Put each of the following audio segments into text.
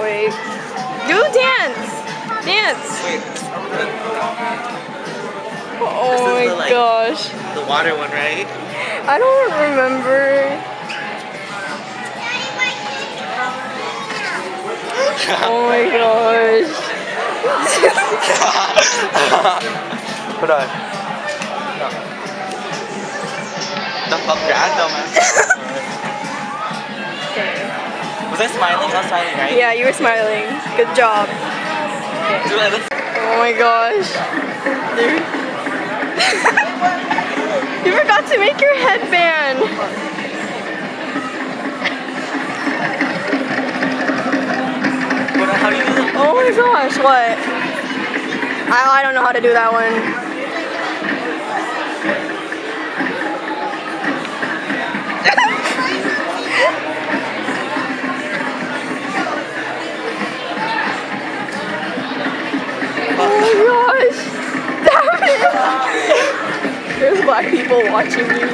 Wait. Do dance! Dance! Wait. Oh my gosh. The water one, right? I don't remember. Oh my gosh. Put on. No. The fuck random, man. Was I smiling? I was smiling, right? Yeah, you were smiling. Good job. Okay. Oh my gosh. Dude. You forgot to make your headband. How do you do that? Oh my gosh, what? I don't know how to do that one. Oh my gosh! Damn it! There's black people watching you.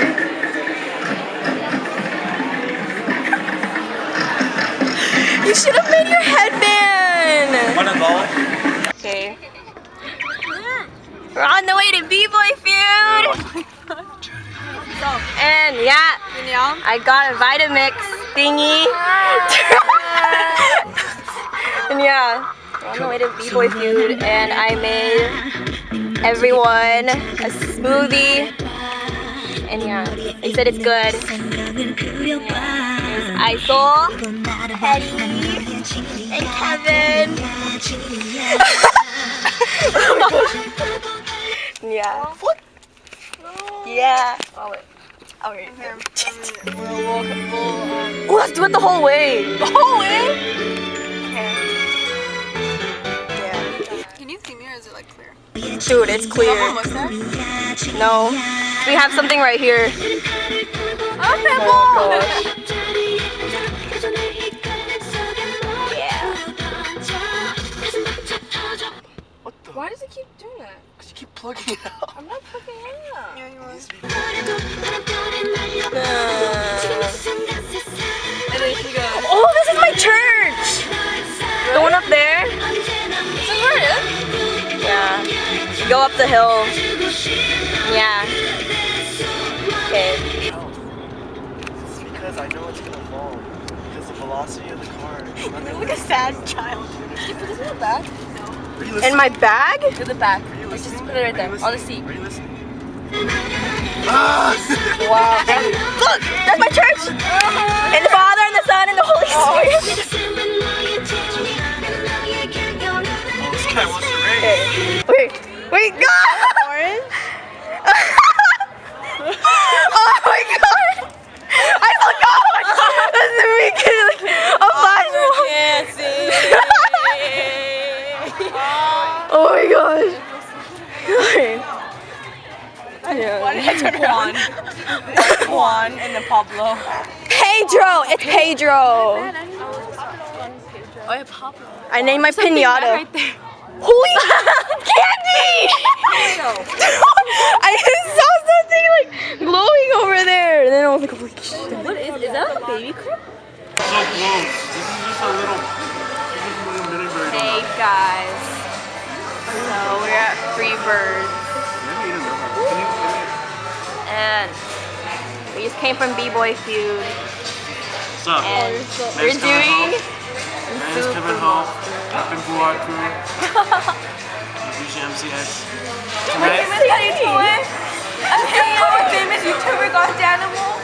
You should have made your headband! Wanna go? Okay. We're on the way to B-Boy Feud! And yeah, I got a Vitamix thingy. And yeah. On the way to B-Boy Feud, and I made everyone a smoothie, and yeah, they said it's good. There's Isol, Eddie, and Kevin. Yeah. Yeah. Oh wait. Oh wait. Oh, let's do it the whole way. The whole way? Okay. Can you see me or is it like clear? Dude, it's clear. Almost there? No. We have something right here. Oh, Yeah. What the? Why does it keep doing that? Because you keep plugging it out. I'm not plugging it out. Yeah, you are. And then she goes, Oh, this is my church! The one up there? this is where it is? Yeah. You go up the hill. Yeah. Okay. It's because I know it's gonna fall. Because the velocity of the car. You look like a sad child. Did you put this in the bag? No. In my bag? In the bag. Just put it right there, on the seat. Are you listening? Wow. Look! That's my church! And the Father, and the Son, and the Holy Spirit. This guy wants to race. Okay. Wait, go! Orange? Oh my god! I forgot! That's the beginning, like a flash mob. Oh my gosh. Okay. Why did I turn Juan? Juan and then Pablo. Pedro! It's Pedro! Oh yeah, Pablo. I named my Something pinata. right there. Holy candy! I saw something like glowing over there, and then I was like, holy shit. What is that a baby crib? So close. This is just a little mini bird. Hey guys. So we're at Freebirds, and we just came from B-Boy Feud, What's up? and Name's we're Kevin doing My name is Kevin Ho. I've been Buar Crew. UGMCX. Tonight, I'm hanging out with famous YouTuber got animals.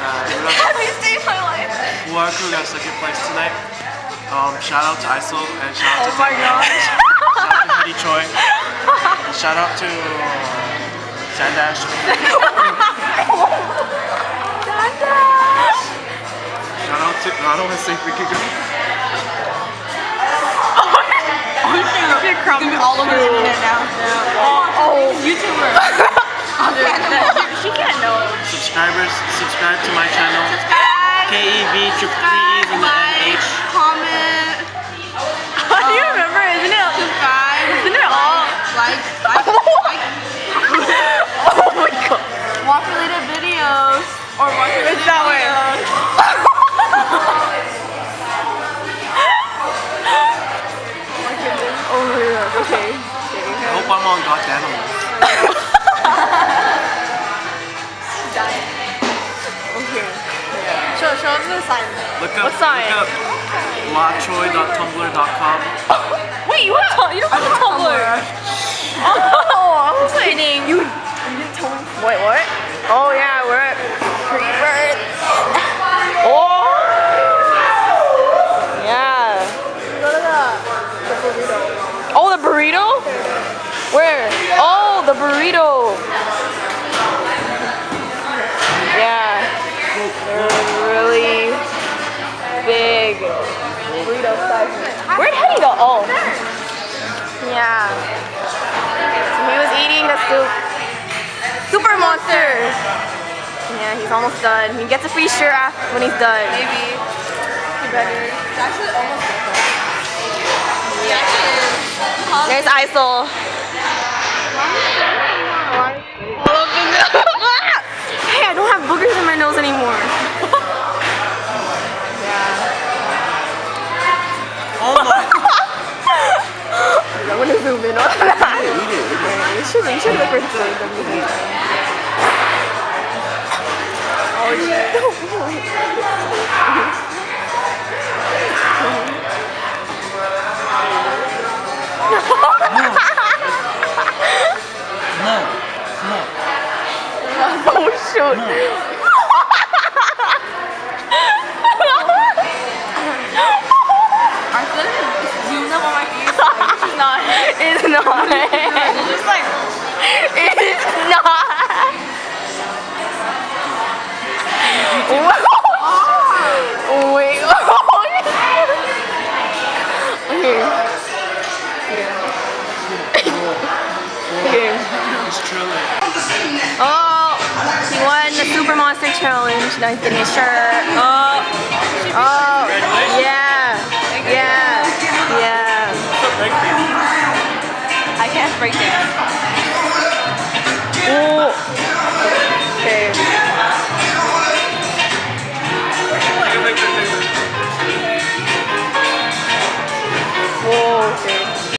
Happiest day of my life. Buar Crew got second place tonight. Shout out to Isol and shout out to my gosh. Shout out to Hedy Choi. And shout out to Sandash. Shout out to I don't want to say freaking good. It's gonna be all over the internet now. oh, YouTuber. She can't know. Subscribers, subscribe to my channel. KEV 3 E's and the NH. Comment. do you remember? Isn't it? Subscribe. Isn't it all? Like. Oh my god. Watch related videos. Or watch related It's that way. videos. hope I'm on Got Animals. Okay. Show us the sign. Look up, What sign? Look up lachoy.tumblr.com. Wait, you don't have a Tumblr. Oh, I was kidding. You didn't tell me. Wait, what? Oh yeah, we're at Creepers. Oh. Yeah. Oh, the burrito? Where? Oh, the burrito. Yeah. They're really big burrito sizes. Where'd Hetty go? Oh. Yeah. So he was eating the soup. Super Monster. Yeah, he's almost done. He gets a free shirt when he's done. Maybe. He better. It's actually almost done. Yeah. There's Isol. Hey, I don't have boogers in my nose anymore. Yeah. Oh my. I'm gonna zoom in on that. You should look for the Oh, No. oh shoot. I could have zoomed up on my face. It's not. It's not. It's just like. It's not. Wait. Okay. It's trilling. Oh, he won the Super Monster Challenge. Now he's getting a shirt. Oh, yeah. I can't break it. Oh.